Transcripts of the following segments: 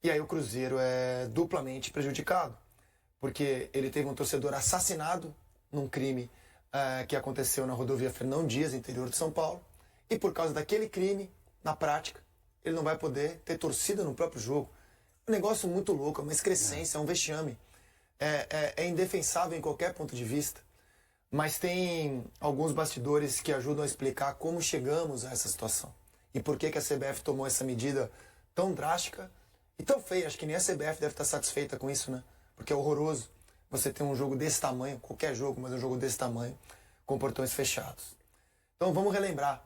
E aí o Cruzeiro é duplamente prejudicado, porque ele teve um torcedor assassinado num crime que aconteceu na rodovia Fernão Dias, interior de São Paulo, e por causa daquele crime, na prática, ele não vai poder ter torcida no próprio jogo. É um negócio muito louco, é uma excrescência, é um vexame. É indefensável em qualquer ponto de vista. Mas tem alguns bastidores que ajudam a explicar como chegamos a essa situação. E por que a CBF tomou essa medida tão drástica e tão feia. Acho que nem a CBF deve estar satisfeita com isso, né? Porque é horroroso você ter um jogo desse tamanho, qualquer jogo, mas um jogo desse tamanho, com portões fechados. Então vamos relembrar.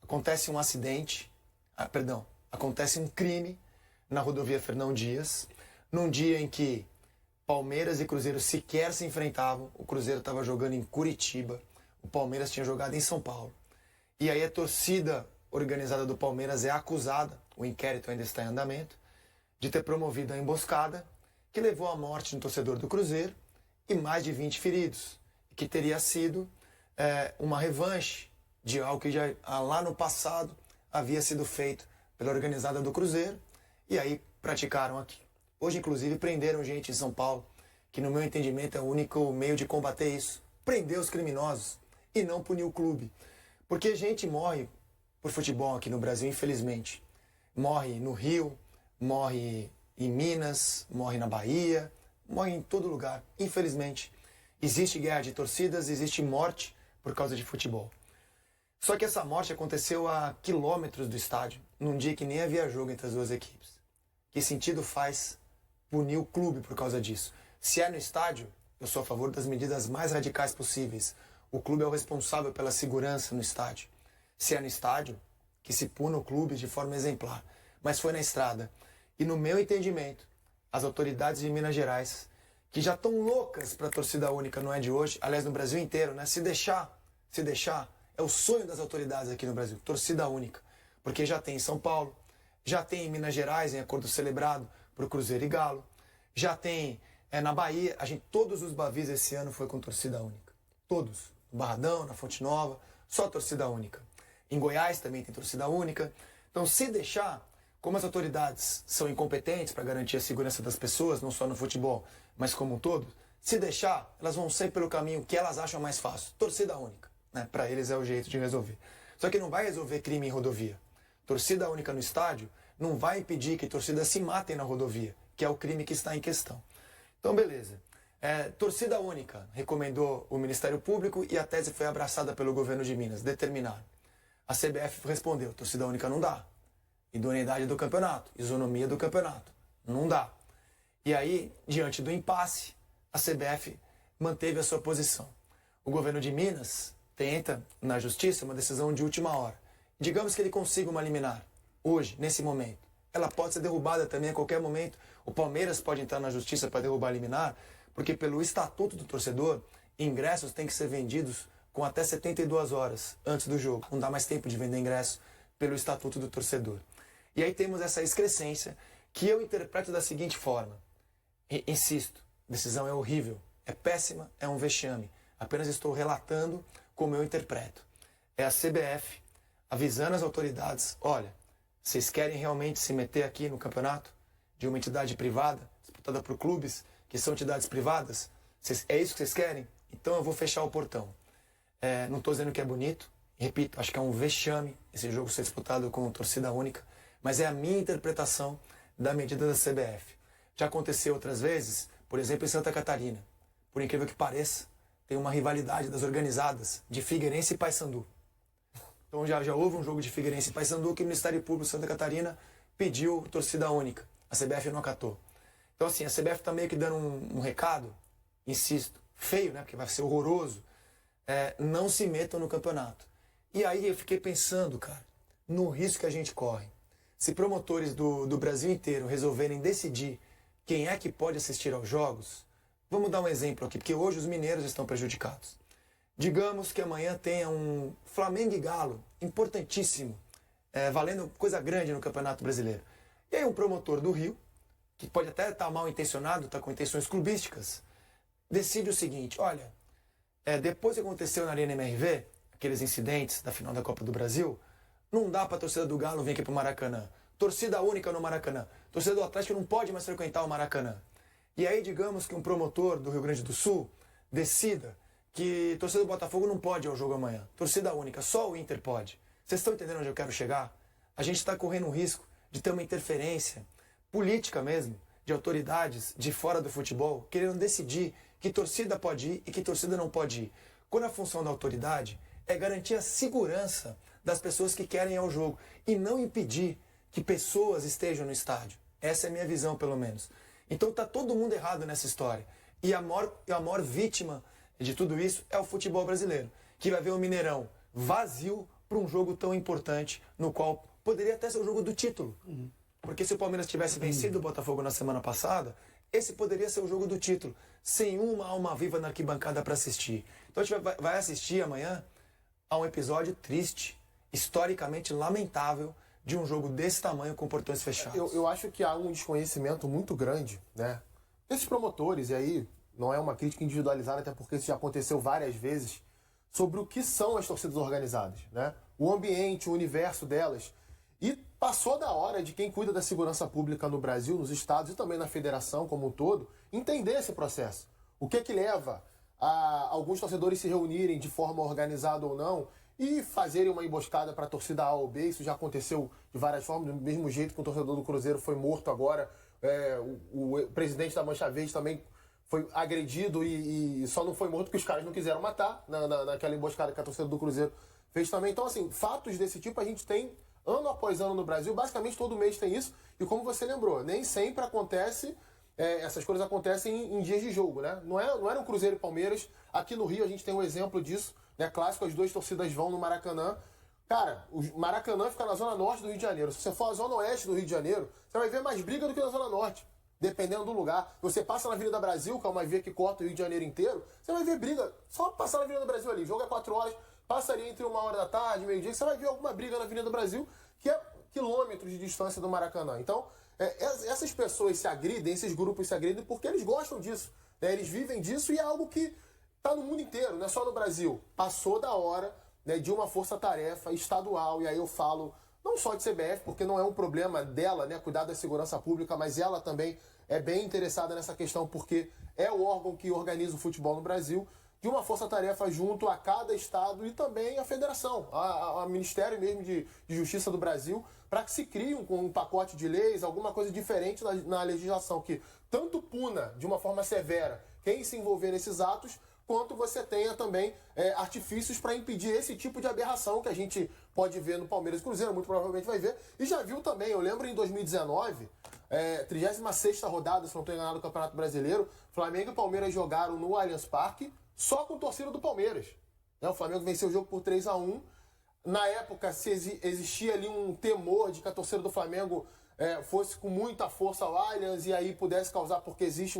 Acontece um acidente, acontece um crime na rodovia Fernão Dias, num dia em que Palmeiras e Cruzeiro sequer se enfrentavam. O Cruzeiro estava jogando em Curitiba, o Palmeiras tinha jogado em São Paulo. E aí a torcida organizada do Palmeiras é acusada, o inquérito ainda está em andamento, de ter promovido a emboscada que levou à morte de um torcedor do Cruzeiro e mais de 20 feridos, que teria sido uma revanche de algo que já lá no passado havia sido feito pela organizada do Cruzeiro, e aí praticaram aqui. Hoje, inclusive, prenderam gente em São Paulo, que no meu entendimento é o único meio de combater isso. Prender os criminosos e não punir o clube. Porque gente morre por futebol aqui no Brasil, infelizmente. Morre no Rio, morre em Minas, morre na Bahia, morre em todo lugar, infelizmente. Existe guerra de torcidas, existe morte por causa de futebol. Só que essa morte aconteceu a quilômetros do estádio, num dia que nem havia jogo entre as duas equipes. Que sentido faz punir o clube por causa disso? Se é no estádio, eu sou a favor das medidas mais radicais possíveis. O clube é o responsável pela segurança no estádio. Se é no estádio, que se puna o clube de forma exemplar. Mas foi na estrada. E no meu entendimento, as autoridades de Minas Gerais, que já estão loucas para a torcida única, não é de hoje, aliás, no Brasil inteiro, né? Se deixar, é o sonho das autoridades aqui no Brasil, torcida única. Porque já tem em São Paulo, já tem em Minas Gerais, em acordo celebrado para o Cruzeiro e Galo, já tem na Bahia, todos os Bavis esse ano foi com torcida única. Todos. No Barradão, na Fonte Nova, só torcida única. Em Goiás também tem torcida única. Então, se deixar, como as autoridades são incompetentes para garantir a segurança das pessoas, não só no futebol, mas como um todo, se deixar, elas vão sempre pelo caminho que elas acham mais fácil. Torcida única. Né? Para eles é o jeito de resolver. Só que não vai resolver crime em rodovia. Torcida única no estádio não vai impedir que torcidas se matem na rodovia, que é o crime que está em questão. Então, beleza. Torcida única, recomendou o Ministério Público e a tese foi abraçada pelo governo de Minas, determinaram. A CBF respondeu, torcida única não dá. Idoneidade do campeonato, isonomia do campeonato, não dá. E aí, diante do impasse, a CBF manteve a sua posição. O governo de Minas tenta, na justiça, uma decisão de última hora. Digamos que ele consiga uma liminar, hoje, nesse momento. Ela pode ser derrubada também a qualquer momento. O Palmeiras pode entrar na justiça para derrubar a liminar, porque pelo estatuto do torcedor, ingressos têm que ser vendidos com até 72 horas antes do jogo. Não dá mais tempo de vender ingresso pelo estatuto do torcedor. E aí temos essa excrescência que eu interpreto da seguinte forma. Insisto, a decisão é horrível, é péssima, é um vexame. Apenas estou relatando como eu interpreto. É a CBF avisando as autoridades, olha, vocês querem realmente se meter aqui no campeonato de uma entidade privada, disputada por clubes que são entidades privadas? É isso que vocês querem? Então eu vou fechar o portão. Não estou dizendo que é bonito, repito, acho que é um vexame esse jogo ser disputado com torcida única, mas é a minha interpretação da medida da CBF. Já aconteceu outras vezes, por exemplo, em Santa Catarina. Por incrível que pareça, tem uma rivalidade das organizadas de Figueirense e Paysandu. Então já houve um jogo de Figueirense e Paysandu que o Ministério Público de Santa Catarina pediu torcida única. A CBF não acatou. Então assim, a CBF está meio que dando um recado, insisto, feio, né? Porque vai ser horroroso. Não se metam no campeonato. E aí eu fiquei pensando, cara, no risco que a gente corre. Se promotores do Brasil inteiro resolverem decidir quem é que pode assistir aos jogos, vamos dar um exemplo aqui, porque hoje os mineiros estão prejudicados. Digamos que amanhã tenha um Flamengo e Galo, importantíssimo, valendo coisa grande no Campeonato Brasileiro. E aí um promotor do Rio, que pode até estar mal intencionado, está com intenções clubísticas, decide o seguinte, olha, depois que aconteceu na Arena MRV, aqueles incidentes da final da Copa do Brasil, não dá para a torcida do Galo vir aqui para o Maracanã. Torcida única no Maracanã. torcedor do Atlético não pode mais frequentar o Maracanã. E aí, digamos que um promotor do Rio Grande do Sul decida que torcedor do Botafogo não pode ir ao jogo amanhã. Torcida única, só o Inter pode. Vocês estão entendendo onde eu quero chegar? A gente está correndo um risco de ter uma interferência política mesmo, de autoridades de fora do futebol, querendo decidir que torcida pode ir e que torcida não pode ir. Quando a função da autoridade é garantir a segurança das pessoas que querem ir ao jogo e não impedir que pessoas estejam no estádio. Essa é a minha visão, pelo menos. Então está todo mundo errado nessa história. E a maior vítima de tudo isso é o futebol brasileiro, que vai ver o Mineirão vazio para um jogo tão importante, no qual poderia até ser o jogo do título. Porque se o Palmeiras tivesse vencido o Botafogo na semana passada, esse poderia ser o jogo do título, sem uma alma viva na arquibancada para assistir. Então a gente vai assistir amanhã a um episódio triste, historicamente lamentável, de um jogo desse tamanho com portões fechados. Eu acho que há um desconhecimento muito grande, né? Esses promotores, e aí não é uma crítica individualizada, até porque isso já aconteceu várias vezes, sobre o que são as torcidas organizadas, né? O ambiente, o universo delas. E passou da hora de quem cuida da segurança pública no Brasil, nos estados e também na federação como um todo, entender esse processo. O que é que leva a alguns torcedores se reunirem de forma organizada ou não e fazerem uma emboscada para a torcida A ou B. Isso já aconteceu de várias formas, do mesmo jeito que o torcedor do Cruzeiro foi morto agora. O presidente da Mancha Verde também foi agredido e só não foi morto porque os caras não quiseram matar naquela emboscada que a torcida do Cruzeiro fez também. Então, assim, fatos desse tipo a gente tem ano após ano no Brasil, basicamente todo mês tem isso. E como você lembrou, nem sempre acontece, essas coisas acontecem em dias de jogo, né? Não era um Cruzeiro e Palmeiras. Aqui no Rio a gente tem um exemplo disso, né? Clássico, as duas torcidas vão no Maracanã. Cara, o Maracanã fica na zona norte do Rio de Janeiro. Se você for à zona oeste do Rio de Janeiro, você vai ver mais briga do que na zona norte, dependendo do lugar. Você passa na Avenida Brasil, que é uma via que corta o Rio de Janeiro inteiro, você vai ver briga. Só passar na Avenida Brasil ali, o jogo é 4 horas, passaria entre 1h da tarde, meio-dia, você vai ver alguma briga na Avenida Brasil, que é quilômetros de distância do Maracanã. Então, essas pessoas se agridem, esses grupos se agridem porque eles gostam disso, né? Eles vivem disso e é algo que está no mundo inteiro, não é só no Brasil. Passou da hora, né, de uma força-tarefa estadual, e aí eu falo não só de CBF, porque não é um problema dela, né, cuidar da segurança pública, mas ela também é bem interessada nessa questão, porque é o órgão que organiza o futebol no Brasil, de uma força-tarefa junto a cada estado e também a federação, ao Ministério mesmo de Justiça do Brasil, para que se crie um pacote de leis, alguma coisa diferente na legislação, que tanto puna de uma forma severa quem se envolver nesses atos, quanto você tenha também artifícios para impedir esse tipo de aberração que a gente pode ver no Palmeiras e Cruzeiro, muito provavelmente vai ver, e já viu também. Eu lembro em 2019, 36ª rodada, se não estou enganado, do Campeonato Brasileiro, Flamengo e Palmeiras jogaram no Allianz Parque, só com torcida do Palmeiras. O Flamengo venceu o jogo por 3-1. Na época, se existia ali um temor de que a torcida do Flamengo fosse com muita força ao Allianz e aí pudesse causar, porque existe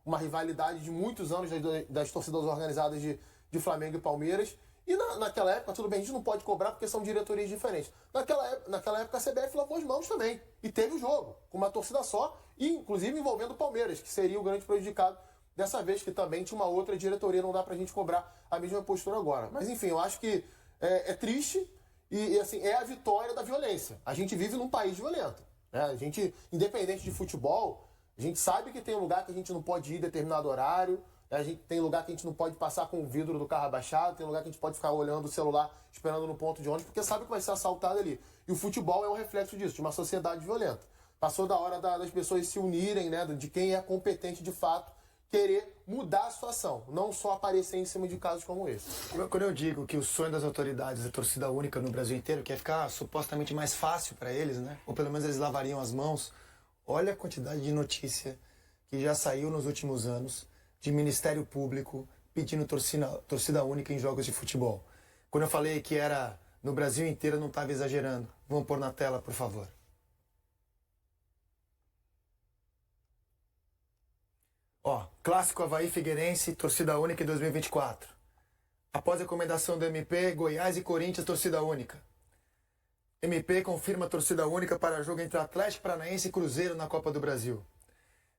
uma rivalidade de muitos anos das torcidas organizadas de Flamengo e Palmeiras. E naquela época, tudo bem, a gente não pode cobrar porque são diretorias diferentes. Naquela época a CBF lavou as mãos também. E teve o jogo, com uma torcida só, e inclusive envolvendo o Palmeiras, que seria o grande prejudicado dessa vez, que também tinha uma outra diretoria, não dá pra gente cobrar a mesma postura agora. Mas enfim, eu acho que é triste e assim, é a vitória da violência. A gente vive num país violento, né? A gente, independente de futebol, a gente sabe que tem um lugar que a gente não pode ir em determinado horário, a gente tem lugar que a gente não pode passar com o vidro do carro abaixado, tem lugar que a gente pode ficar olhando o celular, esperando no ponto de ônibus, porque sabe que vai ser assaltado ali. E o futebol é um reflexo disso, de uma sociedade violenta. Passou da hora das pessoas se unirem, né, de quem é competente de fato, querer mudar a situação, não só aparecer em cima de casos como esse. Quando eu digo que o sonho das autoridades é torcida única no Brasil inteiro, que é ficar supostamente mais fácil para eles, né? Ou pelo menos eles lavariam as mãos, olha a quantidade de notícia que já saiu nos últimos anos de Ministério Público pedindo torcida única em jogos de futebol. Quando eu falei que era no Brasil inteiro, eu não estava exagerando. Vamos pôr na tela, por favor. Clássico Avaí Figueirense, torcida única em 2024. Após a recomendação do MP, Goiás e Corinthians, torcida única. MP confirma torcida única para jogo entre Atlético Paranaense e Cruzeiro na Copa do Brasil.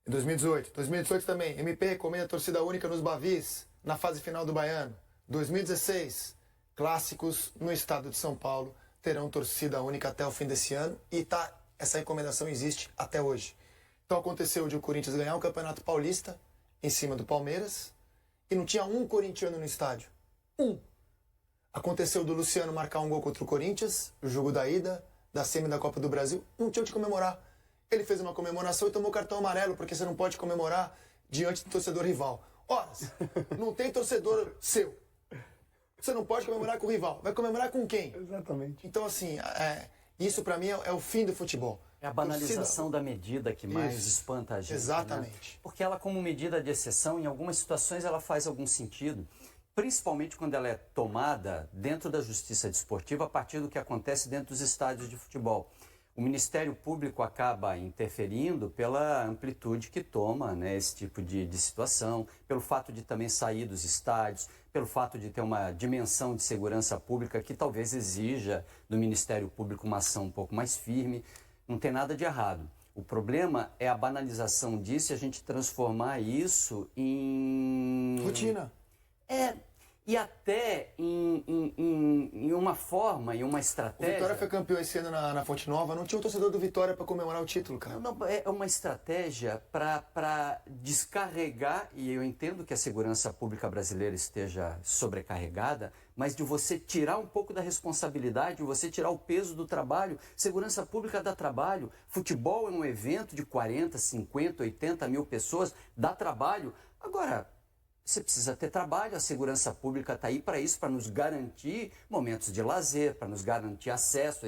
Em 2018. 2018 também, MP recomenda torcida única nos Bavis, na fase final do Baiano. 2016, clássicos no estado de São Paulo terão torcida única até o fim desse ano e está essa recomendação existe até hoje. Então aconteceu de o Corinthians ganhar o Campeonato Paulista em cima do Palmeiras e não tinha um corintiano no estádio. Um. Aconteceu do Luciano marcar um gol contra o Corinthians, o jogo da ida, da semi da Copa do Brasil, não tinha onde comemorar. Ele fez uma comemoração e tomou cartão amarelo, porque você não pode comemorar diante do torcedor rival. Ora, não tem torcedor seu. Você não pode comemorar com o rival. Vai comemorar com quem? Exatamente. Então, assim, isso pra mim é o fim do futebol. É a banalização da medida que mais espanta a gente. Exatamente. Né? Porque ela, como medida de exceção, em algumas situações ela faz algum sentido. Principalmente quando ela é tomada dentro da justiça desportiva a partir do que acontece dentro dos estádios de futebol. O Ministério Público acaba interferindo pela amplitude que toma, né, esse tipo de situação, pelo fato de também sair dos estádios, pelo fato de ter uma dimensão de segurança pública que talvez exija do Ministério Público uma ação um pouco mais firme. Não tem nada de errado. O problema é a banalização disso e a gente transformar isso em... rotina. E até em uma forma, em uma O estratégia... Vitória foi campeão esse ano na Fonte Nova, não tinha um torcedor do Vitória para comemorar o título, cara. Não, é uma estratégia para descarregar, e eu entendo que a segurança pública brasileira esteja sobrecarregada, mas de você tirar um pouco da responsabilidade, de você tirar o peso do trabalho. Segurança pública dá trabalho, futebol é um evento de 40, 50, 80 mil pessoas, dá trabalho. Agora... você precisa ter trabalho, a segurança pública está aí para isso, para nos garantir momentos de lazer, para nos garantir acesso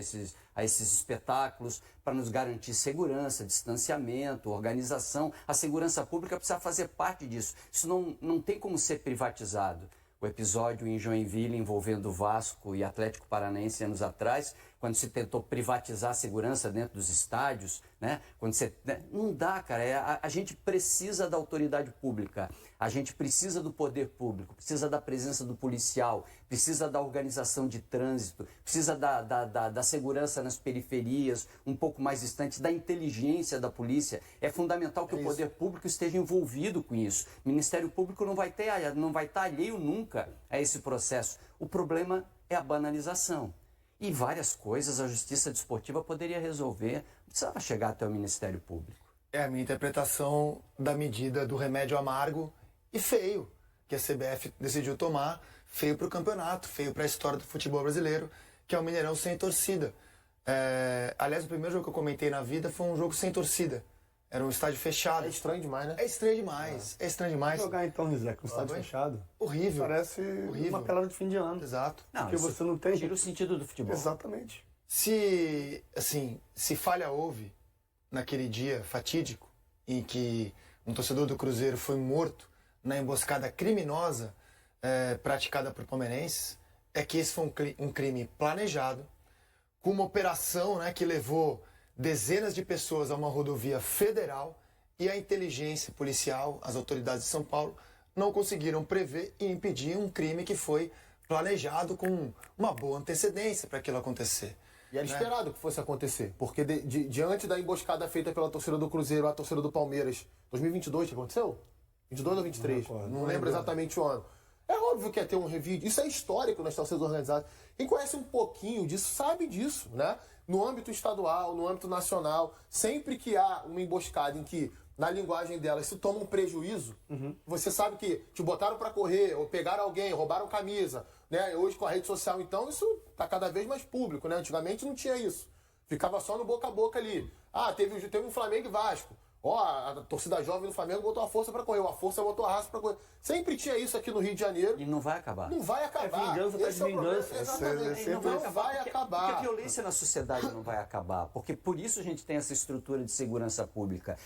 a esses espetáculos, para nos garantir segurança, distanciamento, organização. A segurança pública precisa fazer parte disso. Isso não tem como ser privatizado. O episódio em Joinville envolvendo Vasco e Atlético Paranaense anos atrás, quando se tentou privatizar a segurança dentro dos estádios, né? Quando você, né? Não dá, cara. A gente precisa da autoridade pública, a gente precisa do poder público, precisa da presença do policial, precisa da organização de trânsito, precisa da segurança nas periferias, um pouco mais distante, da inteligência da polícia. É fundamental que o poder público esteja envolvido com isso. O Ministério Público não vai estar alheio nunca a esse processo. O problema é a banalização. E várias coisas a justiça desportiva poderia resolver, não precisava chegar até o Ministério Público. É a minha interpretação da medida do remédio amargo e feio que a CBF decidiu tomar, feio para o campeonato, feio para a história do futebol brasileiro, que é o Mineirão sem torcida. Aliás, o primeiro jogo que eu comentei na vida foi um jogo sem torcida. Era um estádio fechado. É estranho demais, né? É estranho demais. É estranho demais. Jogar então, Rizé, com o estádio fechado. Horrível. Parece horrível. uma pelada de fim de ano. Exato. Porque você não tem... Tira o sentido do futebol. Exatamente. Se falha houve naquele dia fatídico em que um torcedor do Cruzeiro foi morto na emboscada criminosa praticada por palmeirenses, é que esse foi um crime planejado, com uma operação, né, que levou dezenas de pessoas a uma rodovia federal e a inteligência policial, as autoridades de São Paulo, não conseguiram prever e impedir um crime que foi planejado com uma boa antecedência para aquilo acontecer. E era esperado que fosse acontecer, porque diante da emboscada feita pela torcida do Cruzeiro, a torcida do Palmeiras, 2022 que aconteceu? 22 ou 23? Não lembro exatamente o ano. É óbvio que ia ter um revide. Isso é histórico nas torcidas organizadas. Quem conhece um pouquinho disso sabe disso, né? No âmbito estadual, no âmbito nacional, sempre que há uma emboscada em que, na linguagem dela, isso toma um prejuízo, você sabe que te botaram para correr, ou pegaram alguém, roubaram camisa, né? Hoje com a rede social, então, isso está cada vez mais público, né? Antigamente não tinha isso. Ficava só no boca a boca ali. Ah, teve um Flamengo e Vasco. Ó, a torcida jovem do Flamengo botou a força pra correr, a força botou a raça pra correr. Sempre tinha isso aqui no Rio de Janeiro. E não vai acabar. Não vai acabar. É vingança atrás de vingança. Exatamente. Não vai acabar. Porque a acabar. violência na sociedade não vai acabar. Porque por isso a gente tem essa estrutura de segurança pública.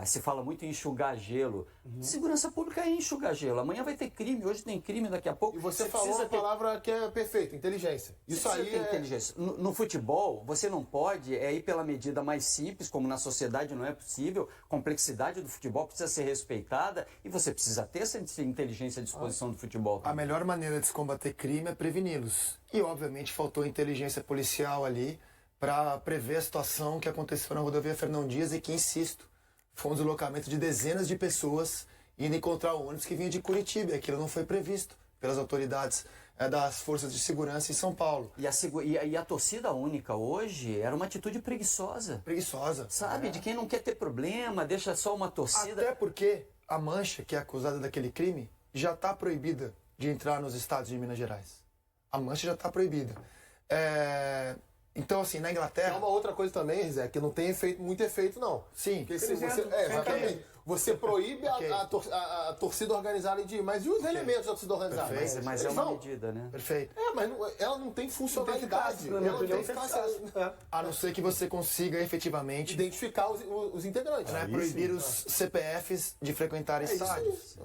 Se fala muito em enxugar gelo. Segurança pública é enxugar gelo. Amanhã vai ter crime, hoje tem crime, daqui a pouco. E você falou precisa uma palavra que é perfeita, inteligência. Isso aí tem inteligência. No futebol, você não pode ir pela medida mais simples, como na sociedade não é possível. Complexidade do futebol precisa ser respeitada e você precisa ter essa inteligência à disposição do futebol. A melhor maneira de se combater crime é preveni-los. E, obviamente, faltou inteligência policial ali para prever a situação que aconteceu na rodovia Fernão Dias e que, insisto, foi um deslocamento de dezenas de pessoas indo encontrar o ônibus que vinha de Curitiba. E aquilo não foi previsto pelas autoridades das forças de segurança em São Paulo. E a torcida única hoje era uma atitude preguiçosa. Preguiçosa. Sabe? De quem não quer ter problema, deixa só uma torcida. Até porque a Mancha, que é acusada daquele crime, já está proibida de entrar nos estados de Minas Gerais. A Mancha já está proibida. Então, assim, na É Inglaterra... uma outra coisa também, Zé, que não tem muito efeito, não. Sim. Porque se você, exatamente. Você proíbe Ok. a torcida organizada de ir, mas e os elementos da torcida organizada? Perfeito. Mas é Eles uma vão. medida, né? Perfeito. Mas ela não tem funcionalidade. Na minha Ela não tem opinião, eficácia. A não ser que você consiga efetivamente Identificar os integrantes. né, proibir os CPFs de frequentar isso estádios.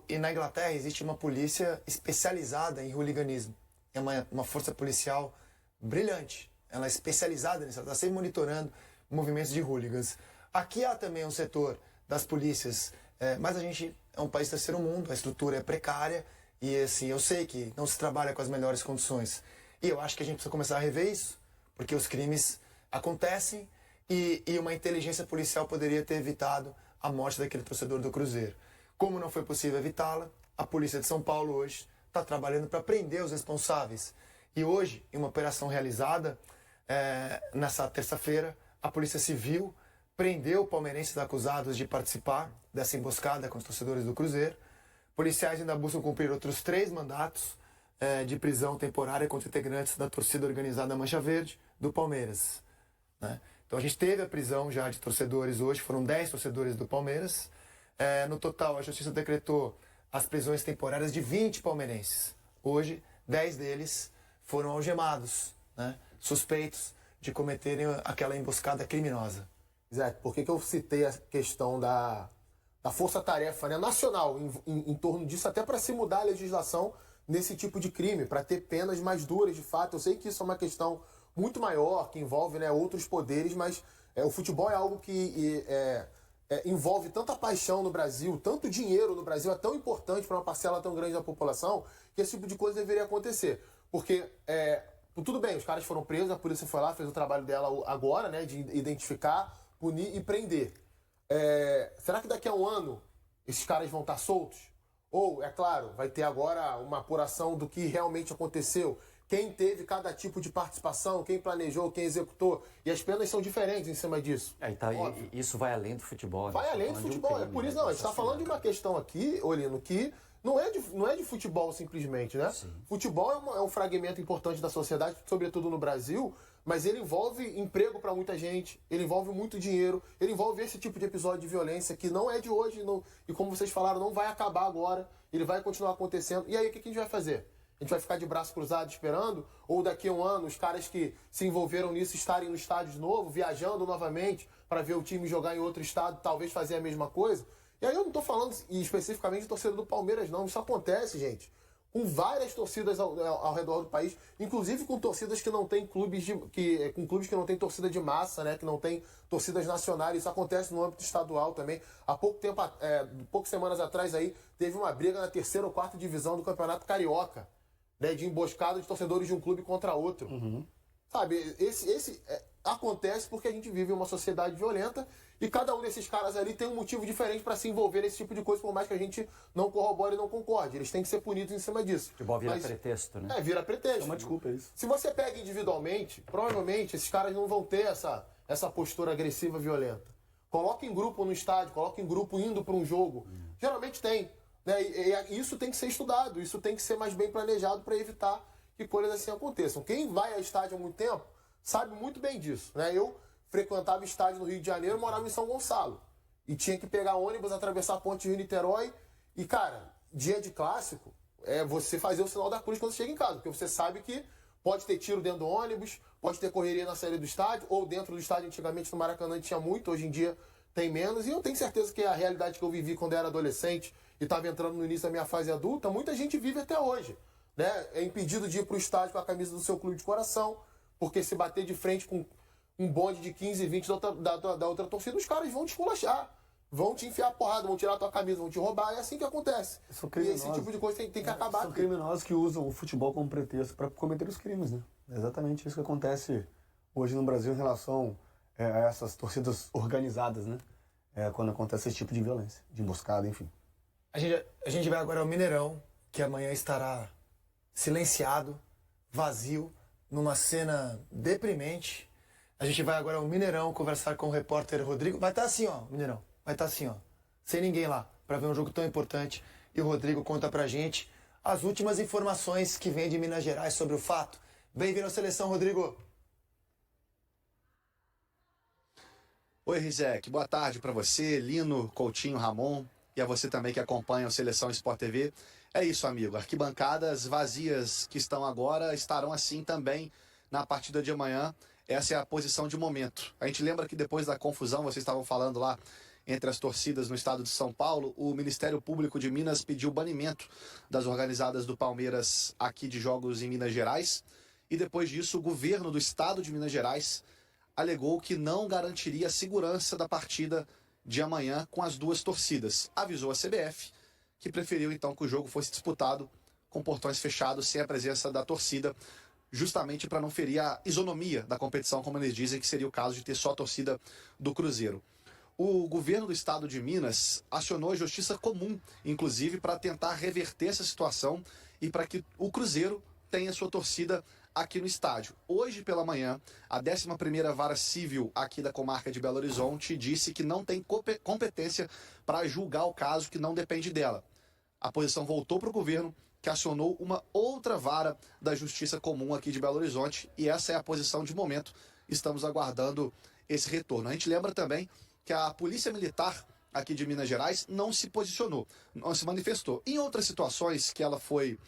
E na Inglaterra existe uma polícia especializada em hooliganismo. É uma força policial brilhante. Ela é especializada nisso, ela está sempre monitorando movimentos de hooligans. Aqui há também um setor das polícias, mas a gente é um país terceiro mundo, a estrutura é precária e assim, eu sei que não se trabalha com as melhores condições. E eu acho que a gente precisa começar a rever isso, porque os crimes acontecem e uma inteligência policial poderia ter evitado a morte daquele torcedor do Cruzeiro. Como não foi possível evitá-la, a Polícia de São Paulo hoje está trabalhando para prender os responsáveis. E hoje, em uma operação realizada, nessa terça-feira, a Polícia Civil prendeu palmeirenses acusados de participar dessa emboscada com os torcedores do Cruzeiro. Policiais ainda buscam cumprir outros 3 mandatos de prisão temporária contra integrantes da torcida organizada Mancha Verde do Palmeiras, né? Então a gente teve a prisão já de torcedores hoje, foram 10 torcedores do Palmeiras. No total, a Justiça decretou as prisões temporárias de 20 palmeirenses. Hoje, 10 deles foram algemados, né, suspeitos de cometerem aquela emboscada criminosa. Zé, por que eu citei a questão da força-tarefa, né, nacional em torno disso, até para se mudar a legislação nesse tipo de crime, para ter penas mais duras de fato? Eu sei que isso é uma questão muito maior, que envolve, né, outros poderes, mas o futebol é algo que envolve tanta paixão no Brasil, tanto dinheiro no Brasil, é tão importante para uma parcela tão grande da população, que esse tipo de coisa deveria acontecer. Porque, tudo bem, os caras foram presos, a polícia foi lá, fez o trabalho dela agora, né, de identificar, punir e prender. Será que daqui a um ano esses caras vão estar soltos? Ou, é claro, vai ter agora uma apuração do que realmente aconteceu, quem teve cada tipo de participação, quem planejou, quem executou, e as penas são diferentes em cima disso. Isso vai além do futebol. Vai além do futebol, é por isso, não, a gente está falando de uma questão aqui, Olino, que não é de futebol simplesmente, né? Sim. Futebol é um fragmento importante da sociedade, sobretudo no Brasil, mas ele envolve emprego para muita gente, ele envolve muito dinheiro, ele envolve esse tipo de episódio de violência que não é de hoje, e como vocês falaram, não vai acabar agora, ele vai continuar acontecendo. E aí o que a gente vai fazer? A gente vai ficar de braço cruzado esperando? Ou daqui a um ano os caras que se envolveram nisso estarem no estádio de novo, viajando novamente para ver o time jogar em outro estado, talvez fazer a mesma coisa? E aí eu não estou falando especificamente de torcida do Palmeiras, não. Isso acontece, gente, com várias torcidas ao redor do país, inclusive com torcidas que não têm clubes com clubes que não têm torcida de massa, né? Que não tem torcidas nacionais. Isso acontece no âmbito estadual também. Há poucas semanas atrás aí, teve uma briga na 3ª ou 4ª divisão do Campeonato Carioca, né, de emboscada de torcedores de um clube contra outro. Sabe, acontece porque a gente vive uma sociedade violenta e cada um desses caras ali tem um motivo diferente para se envolver nesse tipo de coisa, por mais que a gente não corrobore e não concorde. Eles têm que ser punidos em cima disso. Futebol vira pretexto, né? Vira pretexto. É uma desculpa, é isso. Se você pega individualmente, provavelmente esses caras não vão ter essa postura agressiva, violenta. Coloca em grupo no estádio, coloca em grupo indo para um jogo. Geralmente tem. Né? E isso tem que ser estudado, isso tem que ser mais bem planejado para evitar que coisas assim aconteçam. Quem vai a estádio há muito tempo sabe muito bem disso. Né? Eu frequentava estádio no Rio de Janeiro, morava em São Gonçalo. E tinha que pegar ônibus, atravessar a ponte Rio-Niterói. E, cara, dia de clássico, você fazer o sinal da cruz quando você chega em casa. Porque você sabe que pode ter tiro dentro do ônibus, pode ter correria na saída do estádio, ou dentro do estádio, antigamente no Maracanã tinha muito, hoje em dia tem menos. E eu tenho certeza que a realidade que eu vivi quando eu era adolescente e estava entrando no início da minha fase adulta, muita gente vive até hoje. Né? É impedido de ir para o estádio com a camisa do seu clube de coração, porque se bater de frente com um bonde de 15, 20 da outra torcida, os caras vão te esculachar, vão te enfiar a porrada, vão tirar a tua camisa, vão te roubar, é assim que acontece. E esse tipo de coisa tem que acabar. São criminosos que usam o futebol como pretexto para cometer os crimes, né? É exatamente isso que acontece hoje no Brasil em relação a essas torcidas organizadas, né? Quando acontece esse tipo de violência, de emboscada, enfim. A gente vai agora ao Mineirão, que amanhã estará silenciado, vazio, numa cena deprimente. A gente vai agora ao Mineirão conversar com o repórter Rodrigo. Vai estar assim, ó, Mineirão. Vai estar assim, ó. Sem ninguém lá, para ver um jogo tão importante. E o Rodrigo conta pra gente as últimas informações que vem de Minas Gerais sobre o fato. Bem-vindo à seleção, Rodrigo. Oi, Rizek. Boa tarde para você, Lino, Coutinho, Ramon e a você também que acompanha o Seleção Sport TV. É isso, amigo. Arquibancadas vazias que estão agora estarão assim também na partida de amanhã. Essa é a posição de momento. A gente lembra que depois da confusão, vocês estavam falando lá entre as torcidas no estado de São Paulo, o Ministério Público de Minas pediu banimento das organizadas do Palmeiras aqui de jogos em Minas Gerais. E depois disso, o governo do estado de Minas Gerais alegou que não garantiria a segurança da partida de amanhã com as duas torcidas. Avisou a CBF, que preferiu então que o jogo fosse disputado com portões fechados, sem a presença da torcida, justamente para não ferir a isonomia da competição, como eles dizem que seria o caso de ter só a torcida do Cruzeiro. O governo do estado de Minas acionou a Justiça Comum, inclusive, para tentar reverter essa situação e para que o Cruzeiro tenha sua torcida aqui no estádio. Hoje pela manhã, a 11ª Vara Civil aqui da comarca de Belo Horizonte disse que não tem competência para julgar o caso, que não depende dela. A posição voltou para o governo, que acionou uma outra vara da Justiça Comum aqui de Belo Horizonte, e essa é a posição de momento. Estamos aguardando esse retorno. A gente lembra também que a Polícia Militar aqui de Minas Gerais não se posicionou, não se manifestou. Em outras situações que ela foi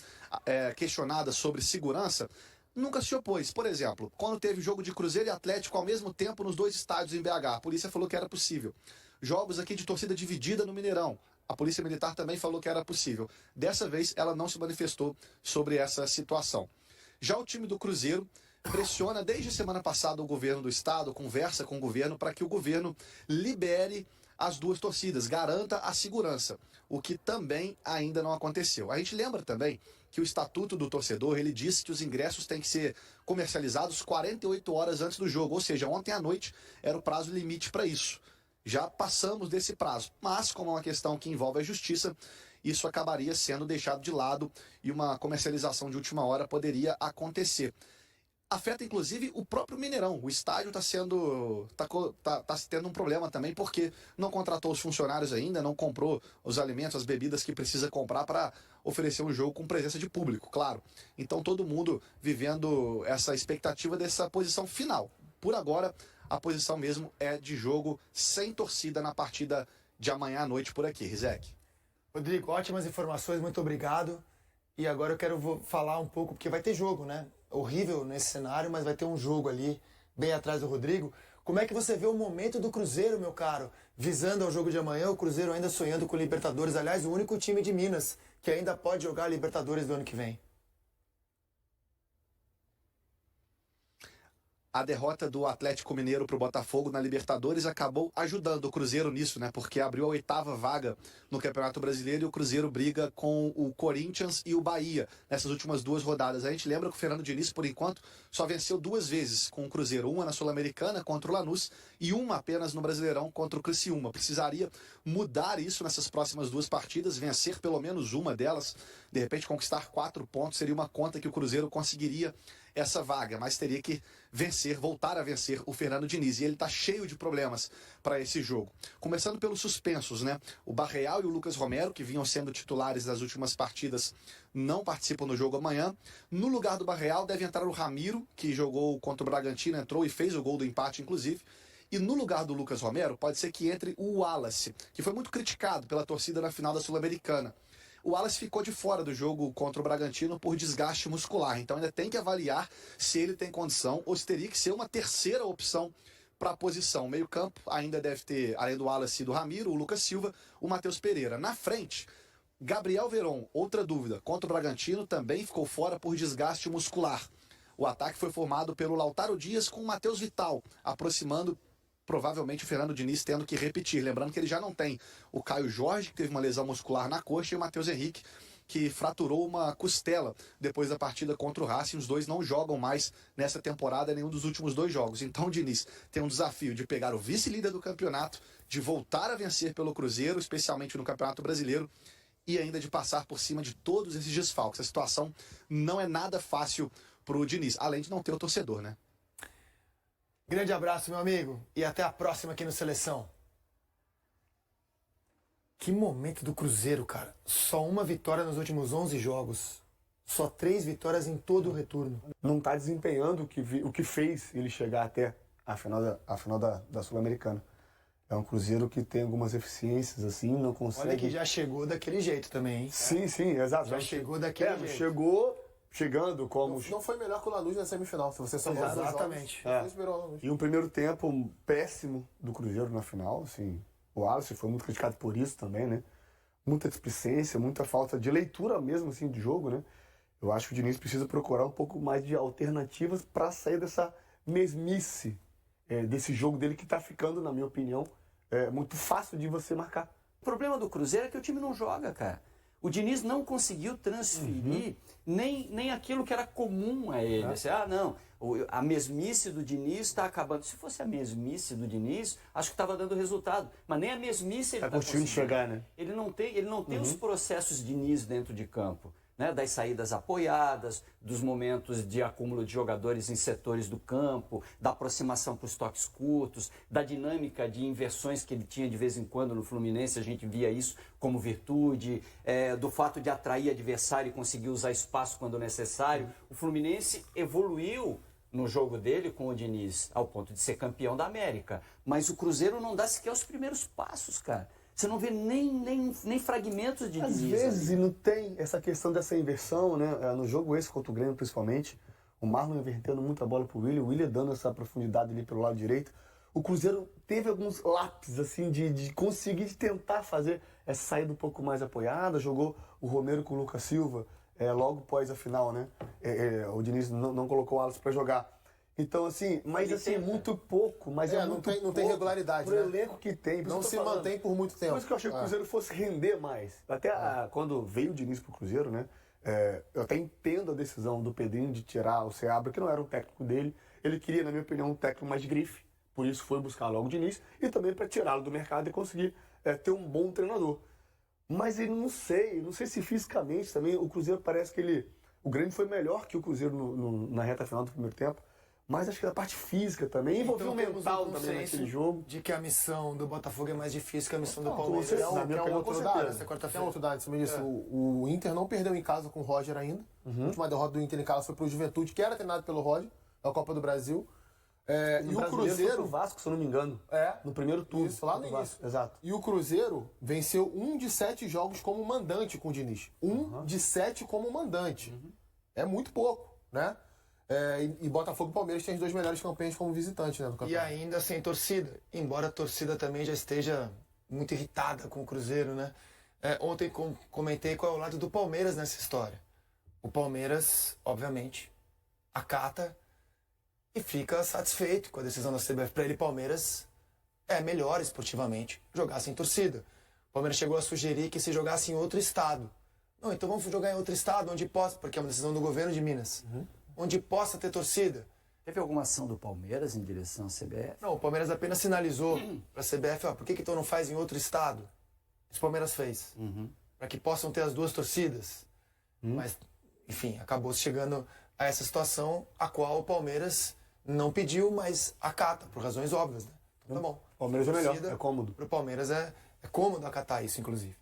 questionada sobre segurança, nunca se opôs. Por exemplo, quando teve jogo de Cruzeiro e Atlético ao mesmo tempo nos dois estádios em BH, a polícia falou que era possível. Jogos aqui de torcida dividida no Mineirão, a Polícia Militar também falou que era possível. Dessa vez, ela não se manifestou sobre essa situação. Já o time do Cruzeiro pressiona desde a semana passada o governo do estado, conversa com o governo para que o governo libere as duas torcidas, garanta a segurança, o que também ainda não aconteceu. A gente lembra também que o Estatuto do Torcedor, ele diz que os ingressos têm que ser comercializados 48 horas antes do jogo, ou seja, ontem à noite era o prazo limite para isso. Já passamos desse prazo, mas como é uma questão que envolve a justiça, isso acabaria sendo deixado de lado e uma comercialização de última hora poderia acontecer. Afeta inclusive o próprio Mineirão. O estádio está tendo um problema também porque não contratou os funcionários ainda, não comprou os alimentos, as bebidas que precisa comprar para oferecer um jogo com presença de público, claro. Então todo mundo vivendo essa expectativa dessa posição final. Por agora, a posição mesmo é de jogo sem torcida na partida de amanhã à noite por aqui. Rizek. Rodrigo, ótimas informações, muito obrigado. E agora eu quero falar um pouco, porque vai ter jogo, né? Horrível nesse cenário, mas vai ter um jogo ali, bem atrás do Rodrigo. Como é que você vê o momento do Cruzeiro, meu caro? Visando ao jogo de amanhã, o Cruzeiro ainda sonhando com Libertadores. Aliás, o único time de Minas que ainda pode jogar Libertadores do ano que vem. A derrota do Atlético Mineiro para o Botafogo na Libertadores acabou ajudando o Cruzeiro nisso, né? Porque abriu a 8ª vaga no Campeonato Brasileiro e o Cruzeiro briga com o Corinthians e o Bahia nessas últimas 2 rodadas. A gente lembra que o Fernando Diniz, por enquanto, só venceu 2 vezes com o Cruzeiro. Uma na Sul-Americana contra o Lanús e uma apenas no Brasileirão contra o Criciúma. Precisaria mudar isso nessas próximas 2 partidas, vencer pelo menos uma delas, de repente conquistar 4 pontos, seria uma conta que o Cruzeiro conseguiria essa vaga, mas teria que voltar a vencer o Fernando Diniz, e ele está cheio de problemas para esse jogo. Começando pelos suspensos, né? O Barreal e o Lucas Romero, que vinham sendo titulares das últimas partidas, não participam do jogo amanhã. No lugar do Barreal deve entrar o Ramiro, que jogou contra o Bragantino, entrou e fez o gol do empate, inclusive. E no lugar do Lucas Romero, pode ser que entre o Wallace, que foi muito criticado pela torcida na final da Sul-Americana. O Wallace ficou de fora do jogo contra o Bragantino por desgaste muscular. Então ainda tem que avaliar se ele tem condição ou se teria que ser uma terceira opção para a posição. O meio-campo ainda deve ter, além do Wallace e do Ramiro, o Lucas Silva, o Matheus Pereira. Na frente, Gabriel Veron, outra dúvida, contra o Bragantino também ficou fora por desgaste muscular. O ataque foi formado pelo Lautaro Dias com o Matheus Vital, aproximando provavelmente o Fernando Diniz tendo que repetir. Lembrando que ele já não tem o Caio Jorge, que teve uma lesão muscular na coxa, e o Matheus Henrique, que fraturou uma costela depois da partida contra o Racing. Os dois não jogam mais nessa temporada, nenhum dos últimos 2 jogos. Então o Diniz tem um desafio de pegar o vice-líder do campeonato, de voltar a vencer pelo Cruzeiro, especialmente no Campeonato Brasileiro, e ainda de passar por cima de todos esses desfalques. A situação não é nada fácil pro Diniz, além de não ter o torcedor, né? Grande abraço, meu amigo, e até a próxima aqui no Seleção. Que momento do Cruzeiro, cara. Só uma vitória nos últimos 11 jogos. Só 3 vitórias em todo o retorno. Não está desempenhando o que fez ele chegar até a final da Sul-Americana. É um Cruzeiro que tem algumas eficiências, assim, não consegue... Olha que já chegou daquele jeito também, hein? Sim, exato. Já chegou daquele jeito. Chegando como... Não foi melhor que o Lanús na semifinal, se você somar os dois Exatamente. jogos, esperou o Lanús. E um primeiro tempo péssimo do Cruzeiro na final, assim. O Wallace foi muito criticado por isso também, né? Muita displicência, muita falta de leitura mesmo, assim, de jogo, né? Eu acho que o Diniz precisa procurar um pouco mais de alternativas para sair dessa mesmice desse jogo dele que está ficando, na minha opinião, muito fácil de você marcar. O problema do Cruzeiro é que o time não joga, cara. O Diniz não conseguiu transferir nem aquilo que era comum a ele. Assim, não, a mesmice do Diniz está acabando. Se fosse a mesmice do Diniz, acho que estava dando resultado. Mas nem a mesmice ele está conseguindo chegar, né? Ele não tem os processos Diniz dentro de campo. Né, das saídas apoiadas, dos momentos de acúmulo de jogadores em setores do campo, da aproximação para os toques curtos, da dinâmica de inversões que ele tinha de vez em quando no Fluminense, a gente via isso como virtude, do fato de atrair adversário e conseguir usar espaço quando necessário. O Fluminense evoluiu no jogo dele com o Diniz, ao ponto de ser campeão da América, mas o Cruzeiro não dá sequer os primeiros passos, cara. Você não vê nem fragmentos de Diniz. Às vezes não tem essa questão dessa inversão, né? No jogo esse contra o Grêmio, principalmente, o Marlon invertendo muita bola pro Willian, o Willian dando essa profundidade ali pelo lado direito. O Cruzeiro teve alguns lápis, assim, de conseguir tentar fazer essa saída um pouco mais apoiada. Jogou o Romero com o Lucas Silva logo após a final, né? O Diniz não colocou o Wallace para jogar. Então, assim, mas assim, muito pouco, mas não tem regularidade, pro elenco que tem. Não se mantém por muito tempo. Por isso que eu achei que o Cruzeiro fosse render mais. Até quando veio o Diniz pro Cruzeiro, né? Eu até entendo a decisão do Pedrinho de tirar o Seabra, que não era o técnico dele. Ele queria, na minha opinião, um técnico mais de grife. Por isso foi buscar logo o Diniz. E também para tirá-lo do mercado e conseguir ter um bom treinador. Mas ele não sei se fisicamente também o Cruzeiro parece que o Grêmio foi melhor que o Cruzeiro na reta final do primeiro tempo. Mas acho que a parte física também, envolveu o mental também naquele jogo. De que a missão do Botafogo é mais difícil que a missão do Palmeiras. Tem outro dado em cima disso. O Inter não perdeu em casa com o Roger ainda. A última derrota do Inter em casa foi pro Juventude, que era treinado pelo Roger, na Copa do Brasil. E o Cruzeiro... Foi o Vasco, se eu não me engano. No primeiro turno. Isso, lá no início. Exato. E o Cruzeiro venceu 1 de 7 jogos como mandante com o Diniz. 1 de 7 como mandante. É muito pouco, né? E Botafogo e Palmeiras têm as 2 melhores campanhas como visitante, né, no campeonato. E ainda sem torcida. Embora a torcida também já esteja muito irritada com o Cruzeiro, né? Ontem comentei qual é o lado do Palmeiras nessa história. O Palmeiras, obviamente, acata e fica satisfeito com a decisão da CBF. Para ele, Palmeiras é melhor esportivamente jogar sem torcida. O Palmeiras chegou a sugerir que se jogasse em outro estado. Não, então vamos jogar em outro estado onde possa, porque é uma decisão do governo de Minas. Onde possa ter torcida. Teve alguma ação do Palmeiras em direção à CBF? Não, o Palmeiras apenas sinalizou para a CBF, por que então não faz em outro estado? Isso o Palmeiras fez. Para que possam ter as 2 torcidas. Mas, enfim, acabou chegando a essa situação a qual o Palmeiras não pediu, mas acata, por razões óbvias. Né? Então tá bom. O Palmeiras é melhor, é cômodo. Para o Palmeiras é cômodo acatar isso, inclusive.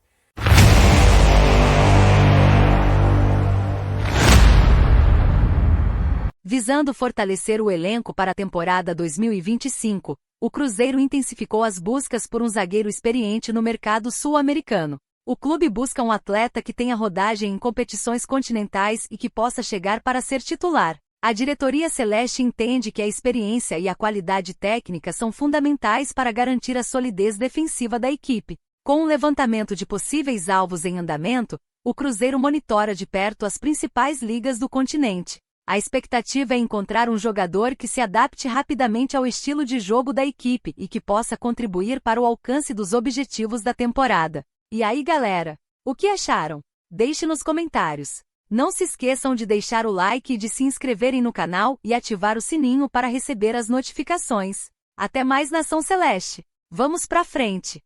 Visando fortalecer o elenco para a temporada 2025, o Cruzeiro intensificou as buscas por um zagueiro experiente no mercado sul-americano. O clube busca um atleta que tenha rodagem em competições continentais e que possa chegar para ser titular. A diretoria celeste entende que a experiência e a qualidade técnica são fundamentais para garantir a solidez defensiva da equipe. Com o levantamento de possíveis alvos em andamento, o Cruzeiro monitora de perto as principais ligas do continente. A expectativa é encontrar um jogador que se adapte rapidamente ao estilo de jogo da equipe e que possa contribuir para o alcance dos objetivos da temporada. E aí, galera? O que acharam? Deixe nos comentários. Não se esqueçam de deixar o like e de se inscreverem no canal e ativar o sininho para receber as notificações. Até mais, Nação Celeste! Vamos pra frente!